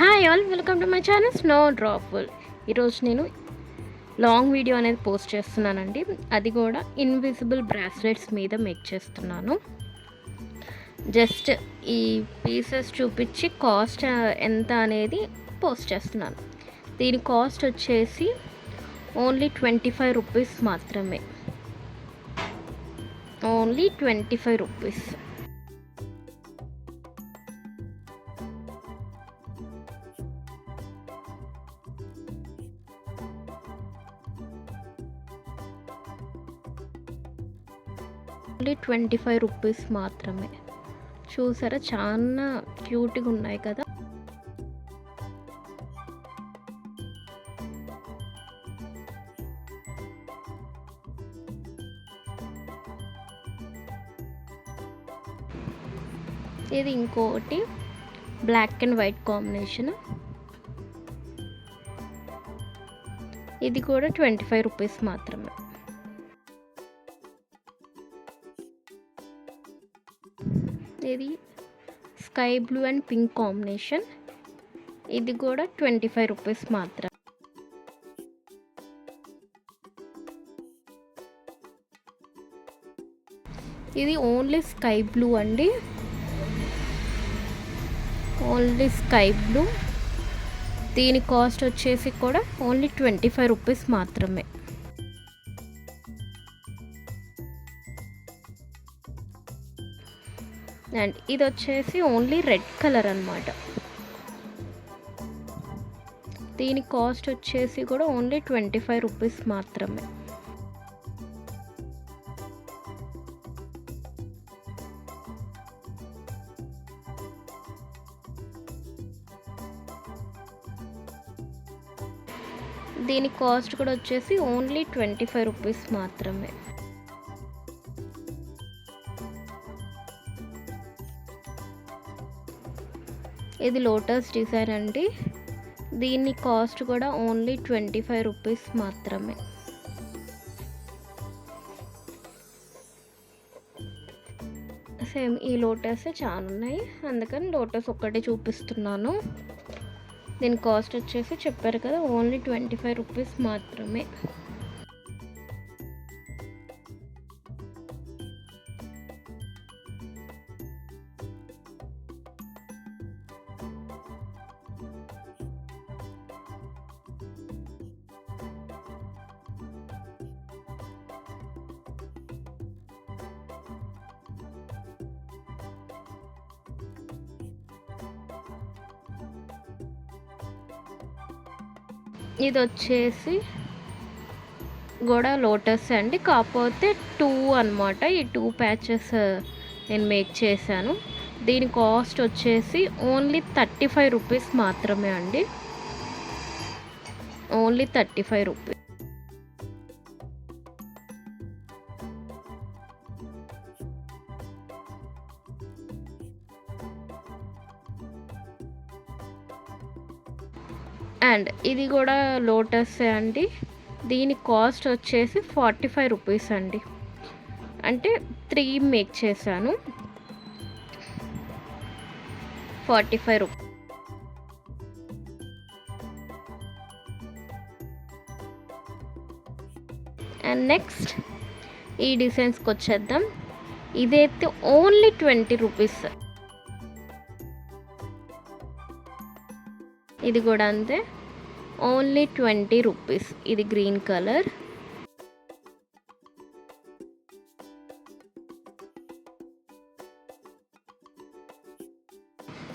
Hi all, welcome to my channel Snow Dropful. ఈరోజు నేను long video అనేది post చేస్తున్నానండి. అది కూడా ఇన్విజిబుల్ బ్రాస్లెట్స్ మీద మేక్ చేస్తున్నాను. జస్ట్ ఈ పీసెస్ చూపించి కాస్ట్ ఎంత అనేది పోస్ట్ చేస్తున్నాను. దీని కాస్ట్ వచ్చేసి ఓన్లీ 25 రూపీస్ మాత్రమే. Only 25 rupees. ఓన్లీ 25 రూపీస్ మాత్రమే. చూసారా, చాలా క్యూట్గా ఉన్నాయి కదా. ఇది ఇంకోటి బ్లాక్ అండ్ వైట్ కాంబినేషన్. ఇది కూడా 25 రూపీస్ మాత్రమే. ఇది sky blue and pink combination. ఇది కూడా 25 రూపీస్ మాత్రం. ఇది ఓన్లీ స్కై బ్లూ అండి, ఓన్లీ స్కై బ్లూ. దీని కాస్ట్ వచ్చేసి కూడా ఓన్లీ 25 రూపీస్ మాత్రమే. అండ్ ఇది వచ్చేసి ఓన్లీ రెడ్ కలర్ అన్నమాట. దీని కాస్ట్ వచ్చేసి కూడా ఓన్లీ 25 రూపీస్ మాత్రమే. దీని కాస్ట్ కూడా వచ్చేసి ఓన్లీ 25 రూపీస్ మాత్రమే. ఇది లోటస్ డిజైన్ అండి. దీని కాస్ట్ కూడా ఓన్లీ 25 రూపీస్ మాత్రమే. సేమ్ ఈ లోటస్ చాలా ఉన్నాయి, అందుకని లోటస్ ఒక్కటే చూపిస్తున్నాను. దీని కాస్ట్ వచ్చేసి చెప్పారు కదా, ఓన్లీ 25 రూపీస్ మాత్రమే. ఇది వచ్చేసి కూడా లోటస్ అండి, కాకపోతే 2 అన్నమాట. ఈ 2 ప్యాచెస్ నేను మేక్ చేశాను. దీని కాస్ట్ వచ్చేసి ఓన్లీ 35 రూపీస్ మాత్రమే అండి. Only 35 rupees. అండ్ ఇది కూడా లోటస్ అండి. దీని కాస్ట్ వచ్చేసి 45 రూపీస్ అండి. అంటే 3 మేక్ చేశాను. 45 రూపీస్. అండ్ నెక్స్ట్ ఈ డిజైన్స్కి వచ్చేద్దాం. ఇదైతే ఓన్లీ 20 రూపీస్. ఇది కూడా అంతే, ఓన్లీ 20 రూపీస్. ఇది గ్రీన్ కలర్.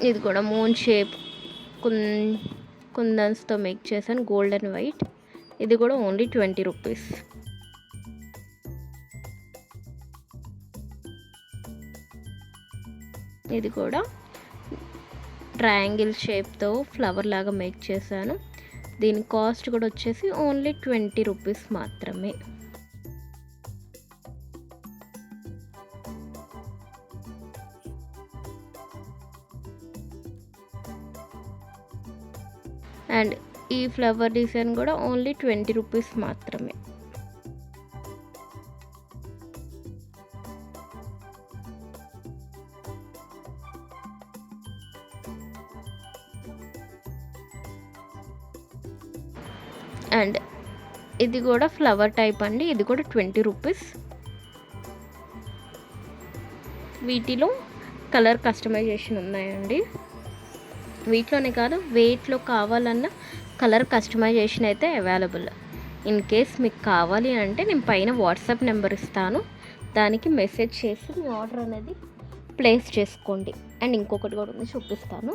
ఇది కూడా మూన్ షేప్ కుందన్స్తో మేక్ చేశాను, గోల్డ్ అండ్ వైట్. ఇది కూడా ఓన్లీ 20 రూపీస్. ఇది కూడా ట్రయాంగిల్ షేప్తో ఫ్లవర్ లాగా మేక్ చేశాను. దీని కాస్ట్ కూడా వచ్చేసి ఓన్లీ 20 రూపీస్ మాత్రమే. అండ్ ఈ ఫ్లవర్ డిజైన్ కూడా ఓన్లీ 20 రూపీస్ మాత్రమే. అండ్ ఇది కూడా ఫ్లవర్ టైప్ అండి, ఇది కూడా 20 రూపీస్. వీటిలో కలర్ కస్టమైజేషన్ ఉన్నాయండి. వీటిలోనే కాదు, వెయిట్లో కావాలన్న కలర్ కస్టమైజేషన్ అయితే అవైలబుల్. ఇన్ కేస్ మీకు కావాలి అంటే నేను పైన వాట్సాప్ నెంబర్ ఇస్తాను, దానికి మెసేజ్ చేసి మీ ఆర్డర్ అనేది ప్లేస్ చేసుకోండి. అండ్ ఇంకొకటి కూడా ఉంది, చూపిస్తాను.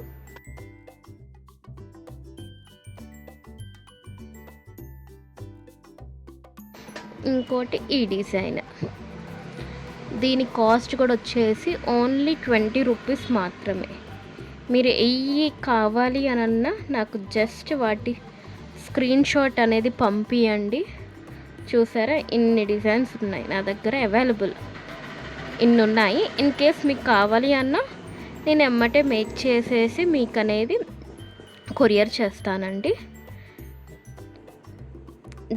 ఇంకోటి ఈ డిజైన్, దీని కాస్ట్ కూడా వచ్చేసి ఓన్లీ 20 రూపీస్ మాత్రమే. మీరు ఎయ్యి కావాలి అనన్నా నాకు జస్ట్ వాటి స్క్రీన్ షాట్ అనేది పంపియండి. చూసారా, ఇన్ని డిజైన్స్ ఉన్నాయి నా దగ్గర అవైలబుల్, ఇన్ని ఉన్నాయి. ఇన్ కేస్ మీకు కావాలి అన్నా నేను ఎమ్మటే మేక్ చేసేసి మీకు అనేది కొరియర్ చేస్తానండి.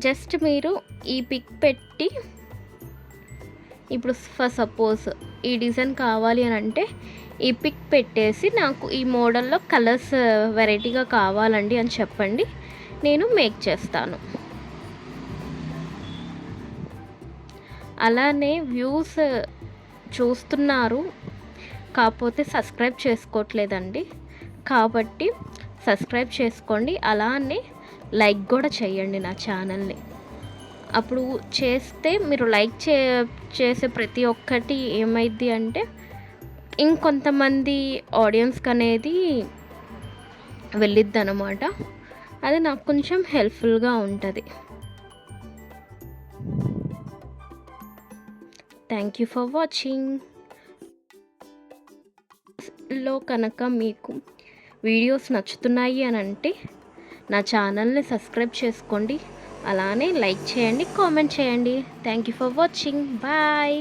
జస్ట్ మీరు ఈ పిక్ పెట్టి, ఇప్పుడు ఫర్ సపోజ్ ఈ డిజైన్ కావాలి అని అంటే ఈ పిక్ పెట్టేసి నాకు ఈ మోడల్లో కలర్స్ వెరైటీగా కావాలండి అని చెప్పండి, నేను మేక్ చేస్తాను. అలానే వ్యూస్ చూస్తున్నారు, కాకపోతే సబ్స్క్రైబ్ చేసుకోవట్లేదండి. కాబట్టి సబ్స్క్రైబ్ చేసుకోండి, అలానే లైక్ కూడా చేయండి నా ఛానల్ని. అప్పుడు చేస్తే మీరు లైక్ చేసే ప్రతి ఒక్కటి ఏమైద్ది అంటే ఇంకొంతమంది ఆడియన్స్కి అనేది వెళ్ళిద్ది అనమాట. అది నాకు కొంచెం హెల్ప్ఫుల్గా ఉంటుంది. Thank you for watching. లో కనుక మీకు వీడియోస్ నచ్చుతున్నాయి అని అంటే నా ఛానల్ని సబ్స్క్రైబ్ చేసుకోండి, అలానే లైక్ చేయండి, కామెంట్ చేయండి. Thank you for watching. Bye.